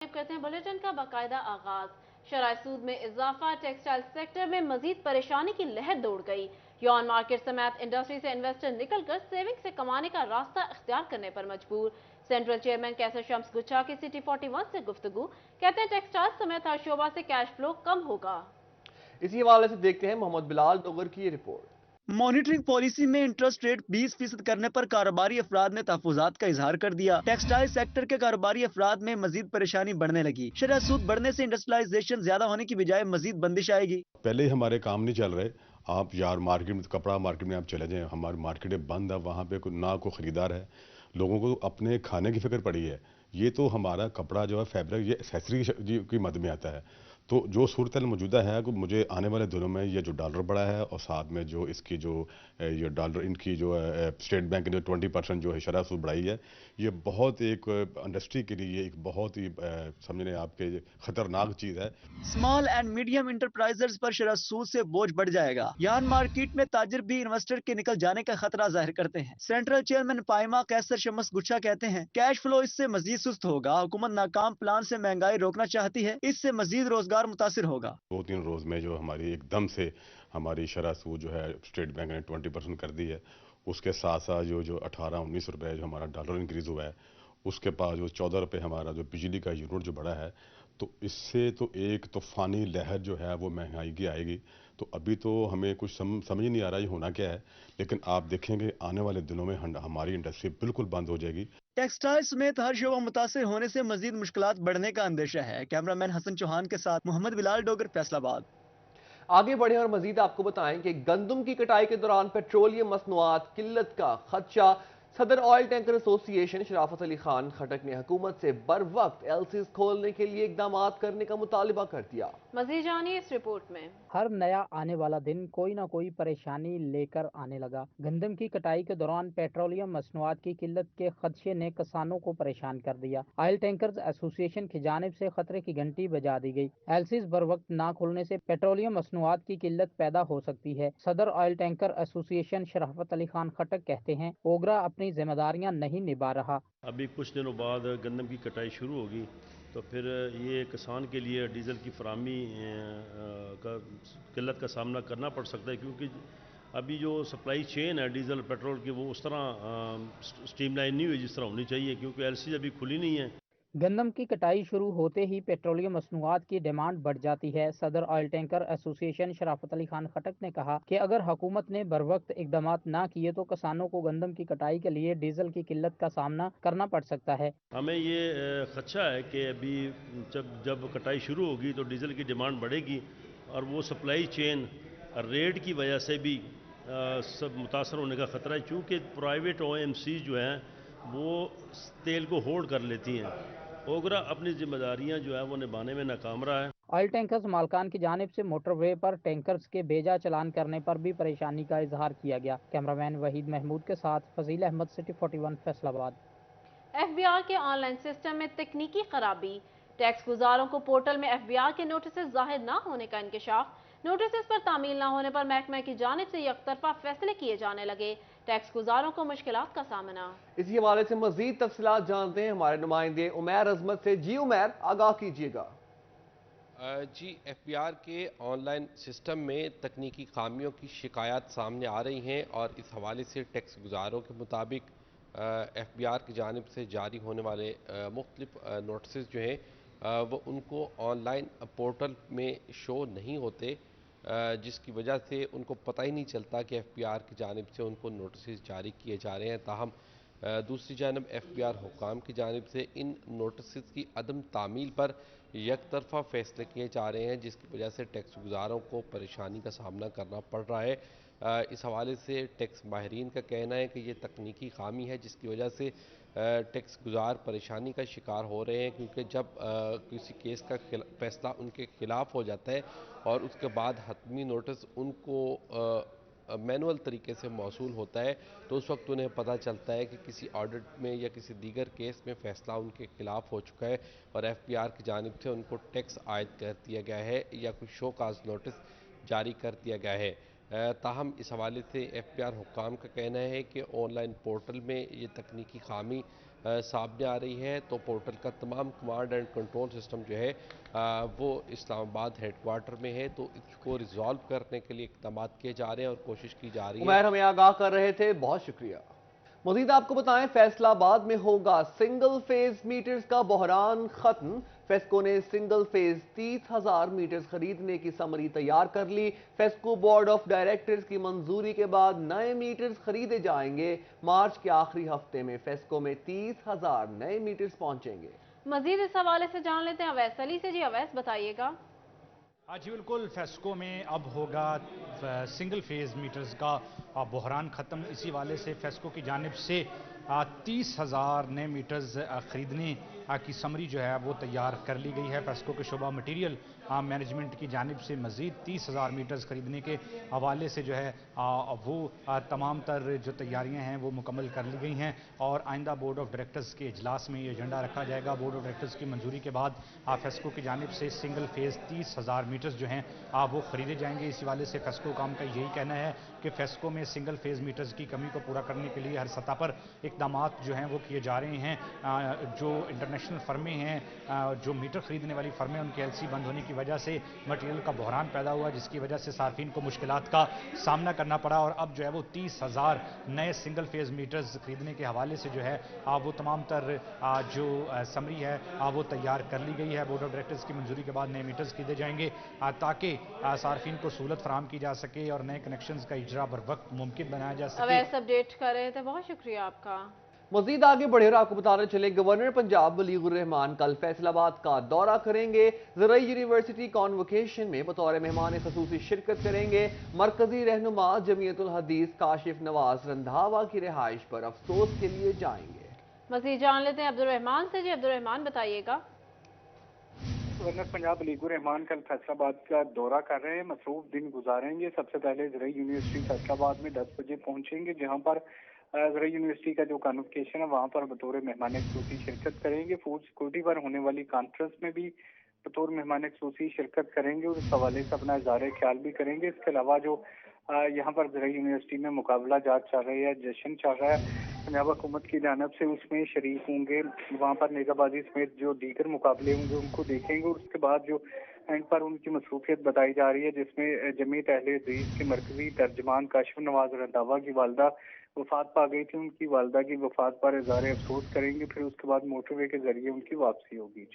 करते हैं बुलेटिन का बाकायदा आगाज। शरह सूद में इजाफा, टेक्सटाइल सेक्टर में मजीद परेशानी की लहर दौड़ गई। यौन मार्केट समेत इंडस्ट्री से इन्वेस्टर निकलकर सेविंग से कमाने का रास्ता इख्तियार करने पर मजबूर। सेंट्रल चेयरमैन कैसर शम्स गुच्छा की सिटी 41 से गुफ्तगू, कहते हैं टेक्सटाइल समेत हर शोबा से कैश फ्लो कम होगा। इसी हवाले से देखते हैं मोहम्मद बिलाल डोगर की ये रिपोर्ट। मॉनिटरिंग पॉलिसी में इंटरेस्ट रेट 20% करने पर कारोबारी अफराद ने तहफुजात का इजहार कर दिया। टेक्सटाइल सेक्टर के कारोबारी अफराद में मजीद परेशानी बढ़ने लगी। शरह सूद बढ़ने से इंडस्ट्रियलाइजेशन ज्यादा होने की बजाय मजीद बंदिश आएगी। पहले ही हमारे काम नहीं चल रहे। आप यार मार्केट में, कपड़ा मार्केट में आप चले जाएं, हमारी मार्केटें बंद है, वहाँ पे ना कोई ख़रीदार है, लोगों को अपने खाने की फिक्र पड़ी है। ये तो हमारा कपड़ा जो है फैब्रिक, ये एक्सेसरी की मद में आता है। तो जो सूरत मौजूदा है कि मुझे आने वाले दिनों में ये जो डॉलर बढ़ा है और साथ में जो इसकी जो ये डॉलर इनकी जो स्टेट बैंक ने 20% जो है शरह सूद बढ़ाई है, ये बहुत एक इंडस्ट्री के लिए एक बहुत ही समझने आपके ख़तरनाक चीज़ है। स्मॉल एंड मीडियम इंटरप्राइजेज पर शरह सूद से बोझ बढ़ जाएगा। यान मार्केट में ताजिर भी इन्वेस्टर के निकल जाने का खतरा जाहिर करते हैं। सेंट्रल चेयरमैन पाइमा कैसर शम्स गुच्छा कहते हैं कैश फ्लो इससे मजीद सुस्त होगा। हुकूमत नाकाम प्लान से महंगाई रोकना चाहती है, इससे मजीद रोजगार मुतासिर होगा। 2-3 रोज में जो हमारी एकदम से हमारी शरह सूद जो है स्टेट बैंक ने 20% कर दी है। उसके साथ साथ जो 18-19 रुपए जो हमारा डॉलर इंक्रीज हुआ है, उसके पास जो 14 रुपये हमारा जो बिजली का यूनिट जो बढ़ा है, तो इससे तो एक तूफानी लहर जो है वो महंगाई की आएगी। तो अभी तो हमें कुछ समझ नहीं आ रहा ये होना क्या है, लेकिन आप देखेंगे आने वाले दिनों में हमारी इंडस्ट्री बिल्कुल बंद हो जाएगी। टेक्सटाइल समेत हर शोबा मुतासिर होने से मजीद मुश्किलात बढ़ने का अंदेशा है। कैमरामैन हसन चौहान के साथ मोहम्मद बिलाल डोगर, फैसलाबाद। आगे बढ़े और मजीद आपको बताएं कि गंदम की कटाई के दौरान पेट्रोलियम मसनूआत किल्लत का खदशा। सदर ऑयल टैंकर एसोसिएशन शराफत अली खान खटक ने हुकूमत से बर वक्त एलसीज खोलने के लिए इकदाम करने का मुतालबा कर दिया। मजीद जानिए इस रिपोर्ट में। हर नया आने वाला दिन कोई ना कोई परेशानी लेकर आने लगा। गंदम की कटाई के दौरान पेट्रोलियम मसनूआत की किल्लत के खदशे ने किसानों को परेशान कर दिया। ऑयल टैंकर्स एसोसिएशन की जानिब से खतरे की घंटी बजा दी गई। एलसीज बर वक्त ना खुलने से पेट्रोलियम मसनूआत की किल्लत पैदा हो सकती है। सदर ऑयल टैंकर एसोसिएशन शराफत अली खान खटक कहते हैं ओगरा अपनी जिम्मेदारियां नहीं निभा रहा। अभी कुछ दिनों बाद गंदम की कटाई शुरू होगी, तो फिर ये किसान के लिए डीज़ल की फरामी का किल्लत का सामना करना पड़ सकता है, क्योंकि अभी जो सप्लाई चेन है डीज़ल पेट्रोल की वो उस तरह स्ट्रीमलाइन नहीं हुई जिस तरह होनी चाहिए, क्योंकि एलसी अभी खुली नहीं है। गंदम की कटाई शुरू होते ही पेट्रोलियम मसनूआत की डिमांड बढ़ जाती है। सदर ऑयल टैंकर एसोसिएशन शराफत अली खान खटक ने कहा कि अगर हुकूमत ने बर वक्त इकदाम ना किए तो किसानों को गंदम की कटाई के लिए डीजल की किल्लत का सामना करना पड़ सकता है। हमें ये खदशा है कि अभी जब कटाई शुरू होगी तो डीजल की डिमांड बढ़ेगी और वो सप्लाई चेन रेट की वजह से भी सब मुतासर होने का ख़तरा है, चूँकि प्राइवेट ओएमसी जो हैं वो तेल को होल्ड कर लेती हैं। ओगरा अपनी जिम्मेदारियां जो है वो निभाने में नाकाम रहा है। ऑयल टैंकर्स मालकान की जानिब से मोटरवे पर टैंकर्स के बेजा चलान करने पर भी परेशानी का इजहार किया गया। कैमरामैन वहीद महमूद के साथ फजील अहमद, सिटी 41, फैसलाबाद। एफबीआर के ऑनलाइन सिस्टम में तकनीकी खराबी। टैक्स गुजारों को पोर्टल में एफबीआर के नोटिस जाहिर न होने का इंकशाफ। नोटिस पर तामील न होने पर महकमे की जानिब से यकतरफा फैसले किए जाने लगे। टैक्स गुजारों को मुश्किलात का सामना। इसी हवाले से मजीद तफसीलात जानते हैं हमारे नुमाइंदे उमैर अजमत से। जी उमैर, आगाह कीजिएगा। जी, एफबीआर के ऑनलाइन सिस्टम में तकनीकी खामियों की शिकायत सामने आ रही हैं और इस हवाले से टैक्स गुजारों के मुताबिक एफबीआर की जानिब से जारी होने वाले मुख्तलिफ नोटिस जो हैं वो उनको ऑनलाइन पोर्टल में शो नहीं होते, जिसकी वजह से उनको पता ही नहीं चलता कि एफबीआर की जानिब से उनको नोटिस जारी किए जा रहे हैं। ताहम दूसरी जानब एफबीआर हुकाम की जानिब से इन नोटिस की अदम तामील पर एक तरफा फैसले किए जा रहे हैं, जिसकी वजह से टैक्स गुजारों को परेशानी का सामना करना पड़ रहा है। इस हवाले से टैक्स माहिरीन का कहना है कि ये तकनीकी खामी है जिसकी वजह से टैक्स गुजार परेशानी का शिकार हो रहे हैं, क्योंकि जब किसी केस का फैसला उनके खिलाफ हो जाता है और उसके बाद हतमी नोटिस उनको मैनुअल तरीके से मौसूल होता है, तो उस वक्त उन्हें पता चलता है कि किसी ऑडिट में या किसी दीगर केस में फ़ैसला उनके खिलाफ हो चुका है और एफबीआर की जानिब से उनको टैक्स आयद कर दिया गया है या कुछ शो काज नोटिस जारी कर दिया गया है। ताहम इस हवाले से एफबीआर हुक्काम का कहना है कि ऑनलाइन पोर्टल में ये तकनीकी खामी सामने आ रही है। तो पोर्टल का तमाम कमांड एंड कंट्रोल सिस्टम जो है वो इस्लामाबाद हेडक्वार्टर में है। तो इसको रिजॉल्व करने के लिए इक़दाम किए जा रहे हैं और कोशिश की जा रही है। उमैर हमें आगाह कर रहे थे, बहुत शुक्रिया। मजीद आपको बताएं, फैसलाबाद में होगा सिंगल फेज मीटर्स का बहरान खत्म। फेस्को ने सिंगल फेज 30,000 मीटर्स खरीदने की समरी तैयार कर ली। फेस्को बोर्ड ऑफ डायरेक्टर्स की मंजूरी के बाद नए मीटर्स खरीदे जाएंगे। मार्च के आखिरी हफ्ते में फेस्को में 30,000 नए मीटर्स पहुंचेंगे। मजीद इस हवाले से जान लेते हैं अवैस अली से। जी अवैस, बताइएगा। जी बिल्कुल, फेस्को में अब होगा सिंगल फेज मीटर्स का बहरान ख़त्म। इसी वाले से फेस्को की जानिब से 30,000 नए मीटर्स ख़रीदने की समरी जो है वो तैयार कर ली गई है। फेस्को के शोबा मटीरियल मैनेजमेंट की जानिब से मज़ीद 30,000 मीटर्स ख़रीदने के हवाले से जो है वो तमाम तर जो तैयारियां हैं वो मुकम्मल कर ली गई हैं और आइंदा बोर्ड ऑफ डायरेक्टर्स के इजलास में ये एजेंडा रखा जाएगा। बोर्ड ऑफ डायरेक्टर्स की मंजूरी के बाद फेस्को की जानिब से सिंगल फेज 30,000 मीटर्स जो हैं वो ख़रीदे जाएंगे। इसी वाले से फेस्को काम का यही कहना है कि फेस्को में सिंगल फेज मीटर्स की कमी को पूरा करने के लिए हर सतह पर इक़दाम जो हैं वो किए जा रहे हैं। जो इंटरनेशनल फर्में हैं, जो मीटर खरीदने वाली फर्में, उनके एलसी बंद होने की वजह से मटेरियल का बहरान पैदा हुआ, जिसकी वजह से सार्फिन को मुश्किलात का सामना करना पड़ा। और अब जो है वो 30,000 नए सिंगल फेज मीटर्स खरीदने के हवाले से जो है वो तमाम तर जो समरी है वो तैयार कर ली गई है। बोर्ड ऑफ डायरेक्टर्स की मंजूरी के बाद नए मीटर्स खरीदे जाएंगे ताकि सार्फिन को सहूलत फराहम की जा सके और नए कनेक्शंस का इजरा बर वक्त मुमकिन बनाया जा सके। अवैस अपडेट कर रहे थे, बहुत शुक्रिया आपका। मजीद आगे बढ़े और आपको बताने चले, गवर्नर पंजाब बलीगुर रहमान कल फैसलाबाद का दौरा करेंगे। ज़राई यूनिवर्सिटी कॉन्वोकेशन में बतौर मेहमान खसूसी शिरकत करेंगे। मरकजी रहनुमा जमीयतुल हदीस काशिफ नवाज रंधावा की रिहाइश पर अफसोस के लिए जाएंगे। मजीद जान लेते हैं अब्दुल रहमान से। जी अब्दुल रहमान, बताइएगा। गवर्नर पंजाब बलीगुर रहमान कल फैसलाबाद का दौरा कर रहे हैं, मसरूफ दिन गुजारेंगे। सबसे पहले ज़राई यूनिवर्सिटी फैसलाबाद में 10 बजे पहुंचेंगे, जहां पर ज़राई यूनिवर्सिटी का जो कॉन्वोकेशन है वहां पर बतौर मेहमान खसूसी शिरकत करेंगे। फूड सिक्योरिटी पर होने वाली कॉन्फ्रेंस में भी बतौर मेहमान खसूसी शिरकत करेंगे और इस हवाले से अपना इज़हार ख्याल भी करेंगे। इसके अलावा जो यहाँ पर ज़राई यूनिवर्सिटी में मुकाबला जात चल रही है, जश्न चल रहा है पंजाब हुकूमत की जानब से, उसमें शरीक होंगे। वहाँ पर नेज़ाबाजी समेत जो दीगर मुकाबले होंगे उनको देखेंगे और उसके बाद जो एंड पर उनकी मसरूफियत बताई जा रही है, जिसमें जमीयत अहले हदीस के मरकजी तर्जमान काशिफ नवाज रंधावा की वालदा वफात पा गई थी। उनकी वालदा की वफात पर इज़हार अफसोस करेंगे, फिर उसके बाद मोटरवे के जरिए उनकी वापसी होगी।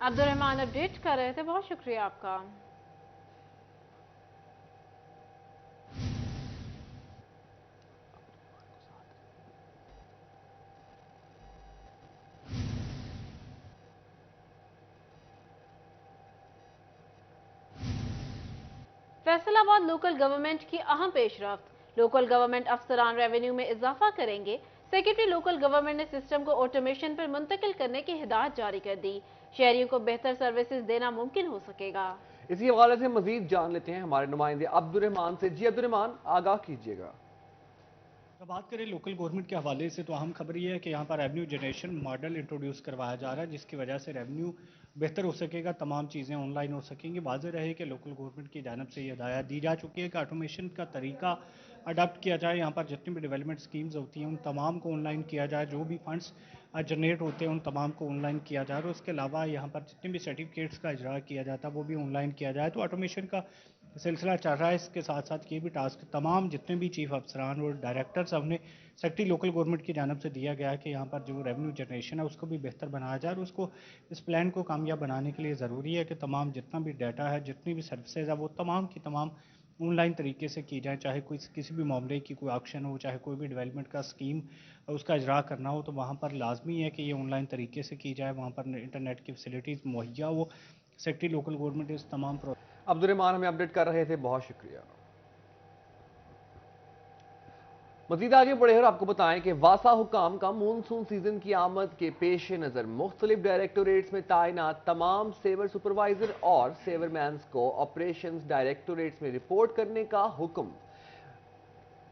अब्दुल रहमान अपडेट कर रहे थे, बहुत शुक्रिया आपका। फैसलाबाद लोकल गवर्नमेंट की अहम पेशरफ्त। लोकल गवर्नमेंट अफसरान रेवेन्यू में इजाफा करेंगे। सेक्रेटरी लोकल गवर्नमेंट ने सिस्टम को ऑटोमेशन पर मुंतकिल करने की हिदायत जारी कर दी। शहरियों को बेहतर सर्विसेज देना मुमकिन हो सकेगा। इसी हवाले से मजीद जान लेते हैं हमारे नुमाइंदे अब्दुल रहमान से। जी अब्दुल रहमान, आगाह कीजिएगा। बात करें लोकल गवर्नमेंट के हवाले से तो अहम खबर यह है कि यहाँ पर रेवेन्यू जनरेशन मॉडल इंट्रोड्यूस करवाया जा रहा है, जिसकी वजह से रेवेन्यू बेहतर हो सकेगा, तमाम चीज़ें ऑनलाइन हो सकेंगी। वाज़ेह रहे कि लोकल गवर्नमेंट की जानब से ये हिदायत दी जा चुकी है कि ऑटोमेशन का तरीका अडाप्ट किया जाए। यहाँ पर जितनी भी डेवलपमेंट स्कीम्स होती हैं उन तमाम को ऑनलाइन किया जाए, जो भी फंड्स जनरेट होते हैं उन तमाम को ऑनलाइन किया जाए और उसके अलावा यहाँ पर जितने भी सर्टिफिकेट्स का इजरा किया जाता है वो भी ऑनलाइन किया जाए। तो ऑटोमेशन का सिलसिला चल रहा है। इसके साथ साथ ये भी टास्क तमाम जितने भी चीफ अफसरान और डायरेक्टर्स हमने सेक्रेटरी लोकल गवर्नमेंट की जानब से दिया गया है कि यहाँ पर जो रेवेन्यू जनरेशन है उसको भी बेहतर बनाया जाए और उसको इस प्लान को कामयाब बनाने के लिए ज़रूरी है कि तमाम जितना भी डाटा है, जितनी भी सर्विसेज है वो तमाम की तमाम ऑनलाइन तरीके से की जाए। चाहे कोई किसी भी मामले की कोई ऑक्शन हो, चाहे कोई भी डेवलपमेंट का स्कीम उसका इजरा करना हो, तो वहाँ पर लाजमी है कि ये ऑनलाइन तरीके से की जाए, वहाँ पर इंटरनेट की फैसिलिटीज़ मुहैया हो। सेक्रेटरी लोकल गवर्नमेंट इस तमाम अब्दुल रहमान हमें अपडेट कर रहे थे, बहुत शुक्रिया। मजीद आगे बढ़े और आपको बताएं कि वासा हुकाम का मानसून सीजन की आमद के पेश नजर मुख्तलिफ डायरेक्टोरेट्स में तैनात तमाम सेवर सुपरवाइजर और सेवरमैन्स को ऑपरेशंस डायरेक्टोरेट्स में रिपोर्ट करने का हुक्म।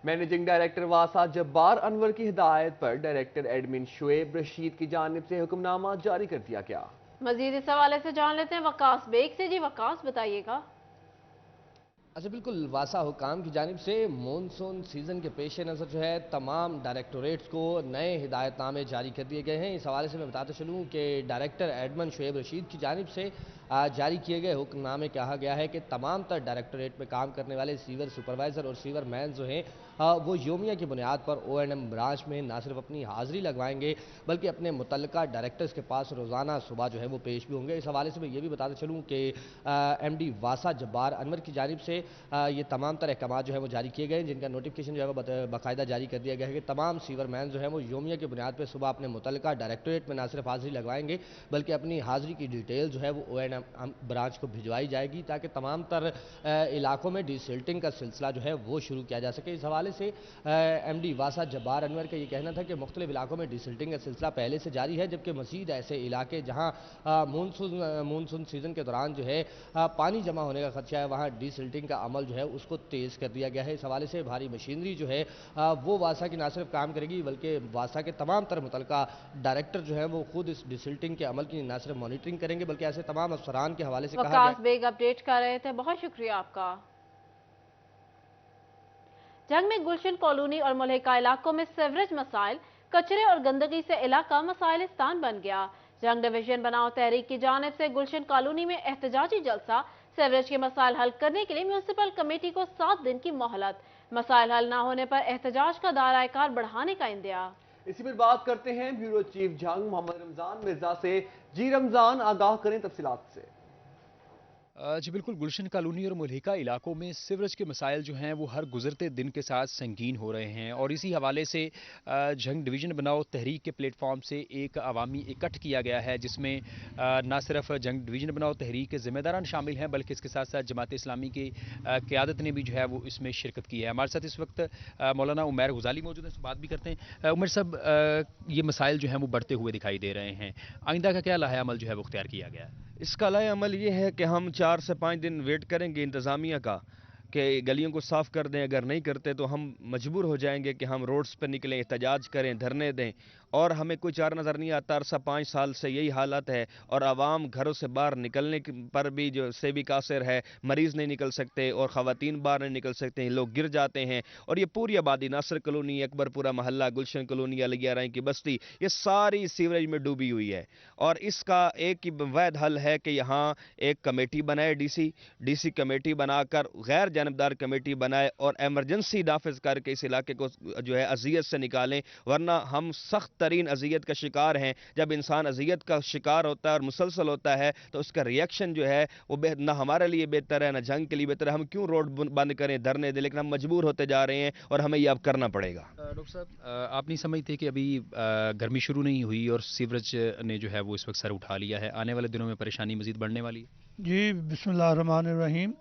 मैनेजिंग डायरेक्टर वासा जब्बार अनवर की हिदायत पर डायरेक्टर एडमिन शुएब रशीद की जानिब से हुक्मनामा जारी कर दिया गया। मजीद इस हवाले से जान लेते हैं वकास बेग से। जी वकास, बताइएगा। अच्छा बिल्कुल, वासा हुकाम की जानिब से मॉनसून सीज़न के पेश नज़र जो है तमाम डायरेक्टोरेट्स को नए हिदायतनामे जारी कर दिए गए हैं। इस हवाले से मैं बताते चलूँ कि डायरेक्टर एडमन शुएब रशीद की जानिब से जारी किए गए हुक्मनामे कहा गया है कि तमाम तर डायरेक्टोरेट में काम करने वाले सीवर सुपरवाइज़र और सीवर मैन जो हैं वो योमिया की बुनियाद पर O&M ब्रांच में ना सिर्फ अपनी हाज़िरी लगवाएंगे बल्कि अपने मुतल्लिका डायरेक्टर्स के पास रोज़ाना सुबह जो है वो पेश भी होंगे। इस हवाले से मैं ये भी बताते चलूँ कि MD वासा जब्बार अनवर की जानिब से ये तमाम तरह अहकाम जो है वो जारी किए गए हैं, जिनका नोटिफिकेशन जो है वो बाकायदा जारी कर दिया गया है कि तमाम सीवर मैन जो है वो योमिया की बुनियाद पर सुबह अपने मुतल्लिका डायरेक्टोरेट में ना सिर्फ हाज़िरी लगवाएंगे बल्कि अपनी हाज़िरी की डिटेल जो है वो O&M ब्रांच को भिजवाई जाएगी ताकि तमाम तर इलाकों में डिसिल्टिंग का सिलसिला जो है वो शुरू किया जा सके। इस हवाले से MD वासा जब्बार अनवर का ये कहना था कि मुख्तलिफ इलाकों में डिसिल्टिंग का सिलसिला पहले से जारी है, जबकि मज़ीद ऐसे इलाके जहाँ मानसून सीज़न के दौरान जो है पानी जमा होने का खदशा है वहाँ डिसिल्टिंग का अमल जो है उसको तेज़ कर दिया गया है। इस हवाले से भारी मशीनरी जो है वो वासा की ना सिर्फ काम करेगी बल्कि वासा के तमाम तर मुतल्लिका डायरेक्टर जो है वो खुद इस डिसिल्टिंग के अमल की ना सिर्फ मॉनिटरिंग करेंगे बल्कि ऐसे तमाम अफसरान के हवाले से कहा वकास बेग अपडेट कर रहे थे, बहुत शुक्रिया आपका। जंग में गुलशन कॉलोनी और मुल्हिका इलाकों में सीवरेज मसाइल, कचरे और गंदगी से इलाका मसाइलिस्तान बन गया। जंग डिवीजन बनाओ तहरीक की जानिब से गुलशन कॉलोनी में एहतजाजी जलसा, सीवरेज के मसाइल हल करने के लिए म्यूनिसिपल कमेटी को 7 दिन की मोहलत, मसाइल हल न होने पर एहतजाज का दायरा कार बढ़ाने का इंदिया। इसी पर बात करते हैं ब्यूरो चीफ जंग मोहम्मद रमजान मिर्जा से। जी रमजान, आगाह करें तफसीलात से। जी बिल्कुल, गुलशन कॉलोनी और मुल्हिका इलाकों में सीवरेज के मसाइल जो हैं वो हर गुजरते दिन के साथ संगीन हो रहे हैं और इसी हवाले से जंग डिवीज़न बनाओ तहरीक के प्लेटफॉर्म से एक अवामी इकट्ठ किया गया है, जिसमें ना सिर्फ जंग डिवीज़न बनाओ तहरीक के ज़िम्मेदारान शामिल हैं बल्कि इसके साथ साथ जमात इस्लामी की क़यादत ने भी जो है वो इसमें शिरकत की है। हमारे साथ इस वक्त मौलाना उमैर गुजाली मौजूद हैं, इससे बात भी करते हैं। उमैर साहब, ये मसाइल जो हैं वो बढ़ते हुए दिखाई दे रहे हैं, आइंदा का क्या लाहे अमल जो है वो इख्तियार किया गया है? इसका लाए अमल ये है कि हम 4 से 5 दिन वेट करेंगे इंतज़ामिया का कि गलियों को साफ़ कर दें। अगर नहीं करते तो हम मजबूर हो जाएंगे कि हम रोड्स पर निकलें, एहतजाज करें, धरने दें और हमें कोई चारा नज़र नहीं आता। अरसा 5 साल से यही हालत है और आवाम घरों से बाहर निकलने पर भी जो से भी कासिर है, मरीज़ नहीं निकल सकते और ख़वातीन बाहर नहीं निकल सकते हैं, लोग गिर जाते हैं और ये पूरी आबादी नासिर कॉलोनी, अकबरपुरा मोहल्ला, गुलशन कॉलोनी, अलिया राय की बस्ती, ये सारी सीवरेज में डूबी हुई है। और इसका एक ही वैध हल है कि यहाँ एक कमेटी बनाए, डीसी कमेटी बनाकर गैर जानबदार कमेटी बनाए और एमरजेंसी नाफिज करके इस इलाके को जो है अजियत से निकालें, वरना हम सख्त तरीन अजियत का शिकार हैं। जब इंसान अजियत का शिकार होता है और मुसलसल होता है तो उसका रिएक्शन जो है वो ना हमारे लिए बेहतर है ना जंग के लिए बेहतर है। हम क्यों रोड बंद करें, धरने दें, लेकिन हम मजबूर होते जा रहे हैं और हमें ये अब करना पड़ेगा। डॉक्टर साहब, आप नहीं समझते कि अभी गर्मी शुरू नहीं हुई और सीवरेज ने जो है वो इस वक्त सर उठा लिया है, आने वाले दिनों में परेशानी मजीद बढ़ने वाली है? जी बिस्मिल्लाहिर्रहमानिर्रहीम।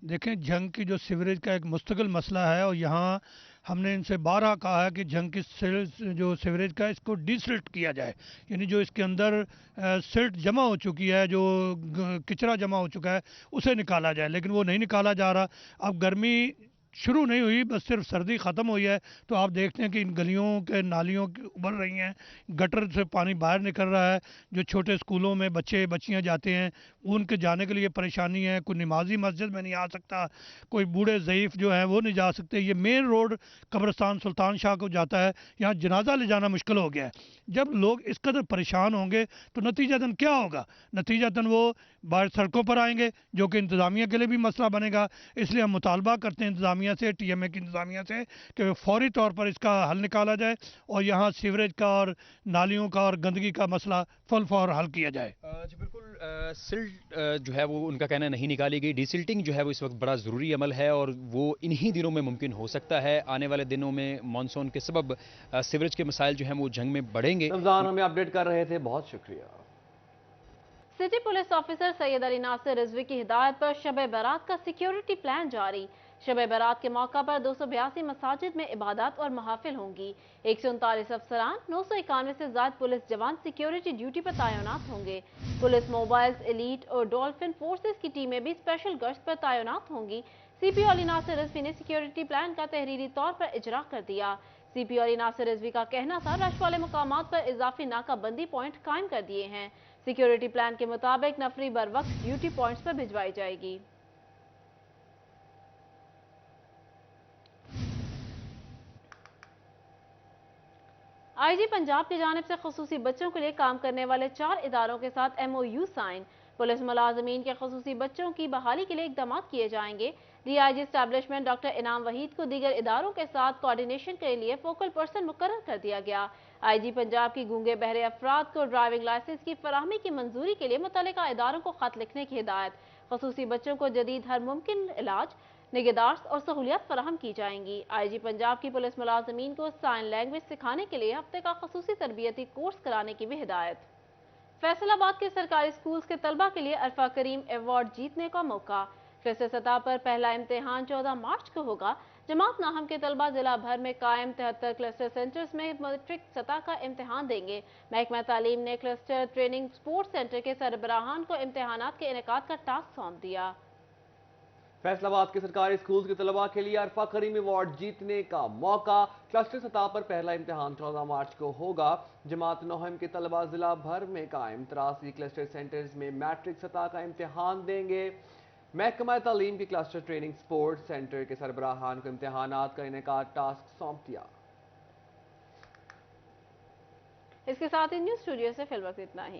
देखें, जंग की जो सीवरेज का एक मुस्तकिल मसला है और यहाँ हमने इनसे बारहा कहा है कि जंग की जो सीवरेज का इसको डिसिल्ट किया जाए, यानी जो इसके अंदर सिल्ट जमा हो चुकी है, जो कचरा जमा हो चुका है उसे निकाला जाए, लेकिन वो नहीं निकाला जा रहा। अब गर्मी शुरू नहीं हुई, बस सिर्फ सर्दी ख़त्म हुई है तो आप देखते हैं कि इन गलियों के नालियों उभर रही हैं, गटर से पानी बाहर निकल रहा है। जो छोटे स्कूलों में बच्चे बच्चियां जाते हैं उनके जाने के लिए परेशानी है, कोई नमाजी मस्जिद में नहीं आ सकता, कोई बूढ़े ज़ईफ़ जो हैं वो नहीं जा सकते। ये मेन रोड कब्रिस्तान सुल्तान शाह को जाता है, यहाँ जनाजा ले जाना मुश्किल हो गया है। जब लोग इस कदर परेशान होंगे तो नतीजतन क्या होगा? नतीजतन वो बाहर सड़कों पर आएंगे, जो कि इंतज़ामिया के लिए भी मसला बनेगा। इसलिए हम मुतालबा करते हैं इंतज़ामिया से, TMA की इंतज़ामिया से, कि फौरी तौर पर इसका हल निकाला जाए और यहाँ सीवरेज का और नालियों का और गंदगी का मसला फल फौर हल किया जाए। जी बिल्कुल, सिल्ट जो है वो उनका कहना नहीं निकाली गई। डिसिल्टिंग जो है वो इस वक्त बड़ा ज़रूरी अमल है और वो इन्हीं दिनों में मुमकिन हो सकता है। आने वाले दिनों में मानसून के सबब सीवरेज के मसाइल जो हैं वो जंग में बढ़ेंगे। रमजान हमें अपडेट कर रहे थे, बहुत शुक्रिया। City police officer Syed Ali Nasir Rizvi की हिदायत पर शब बारात का सिक्योरिटी प्लान जारी। शब बारात के मौका पर 282 मसाजिद में इबादत और महाफिल होंगी। 139 अफसरान, 991 से ज्यादा पुलिस जवान सिक्योरिटी ड्यूटी पर तैनात होंगे। पुलिस मोबाइल्स, एलीट और डॉल्फिन फोर्सेस की टीमें भी स्पेशल गश्त पर तैनात होंगी। CPO अली नासिर रिजवी ने सिक्योरिटी प्लान का तहरीरी तौर पर इजरा कर दिया। CPO अली नासिर रिजवी का कहना था, रश वाले मुकामात पर इजाफी नाकाबंदी पॉइंट कायम कर दिए हैं। सिक्योरिटी प्लान के मुताबिक नफरी बर वक्त ड्यूटी पॉइंट्स पर भिजवाई जाएगी। IG पंजाब की जानिब से खसूसी बच्चों के लिए काम करने वाले 4 इदारों के साथ MOU साइन। पुलिस मुलाजमीन के खसूसी बच्चों की बहाली के लिए इकदाम किए जाएंगे। DIG एस्टैब्लिशमेंट डॉक्टर इनाम वहीद को दीगर इदारों के साथ कोऑर्डिनेशन के लिए फोकल पर्सन मुकर्रर कर दिया गया। IG पंजाब की गूंगे बहरे अफराद को ड्राइविंग लाइसेंस की फराहमी की मंजूरी के लिए मुतल्लिका इदारों को खत लिखने की हिदायत। खसूसी बच्चों को जदीद हर मुमकिन इलाज, निगहदाश्त और सहूलियात फराहम की जाएंगी। IG पंजाब की पुलिस मुलाजमीन को साइन लैंग्वेज सिखाने के लिए हफ्ते का खसूसी तरबियती कोर्स कराने की भी हिदायत। फैसलाबाद के सरकारी स्कूल्स के तलबा के लिए अरफा करीम अवार्ड जीतने का मौका। क्लस्टर सतह पर पहला इम्तिहान 14 मार्च को होगा। जमात नाहम के तलबा जिला भर में कायम 73 क्लस्टर सेंटर्स में मैट्रिक सतह का इम्तिहान देंगे। महकमा तालीम ने क्लस्टर ट्रेनिंग स्पोर्ट्स सेंटर के सरबराहान को इम्तिहानात के इनेकाद का टास्क सौंप दिया। फैसलाबाद के सरकारी स्कूल के तलबा के लिए अरफा करीम अवार्ड जीतने का मौका। क्लस्टर सतह पर पहला इम्तिहान 14 मार्च को होगा। जमात नोहम के तलबा जिला भर में कायम 83 क्लस्टर सेंटर्स में मैट्रिक सतह का इम्तिहान देंगे। महकमा तालीम के क्लस्टर ट्रेनिंग स्पोर्ट्स सेंटर के सरबराहान को इम्तिहानात का इनेकाद टास्क सौंप दिया। इसके साथ ही न्यूज़ स्टूडियो से फिल वक्त इतना ही।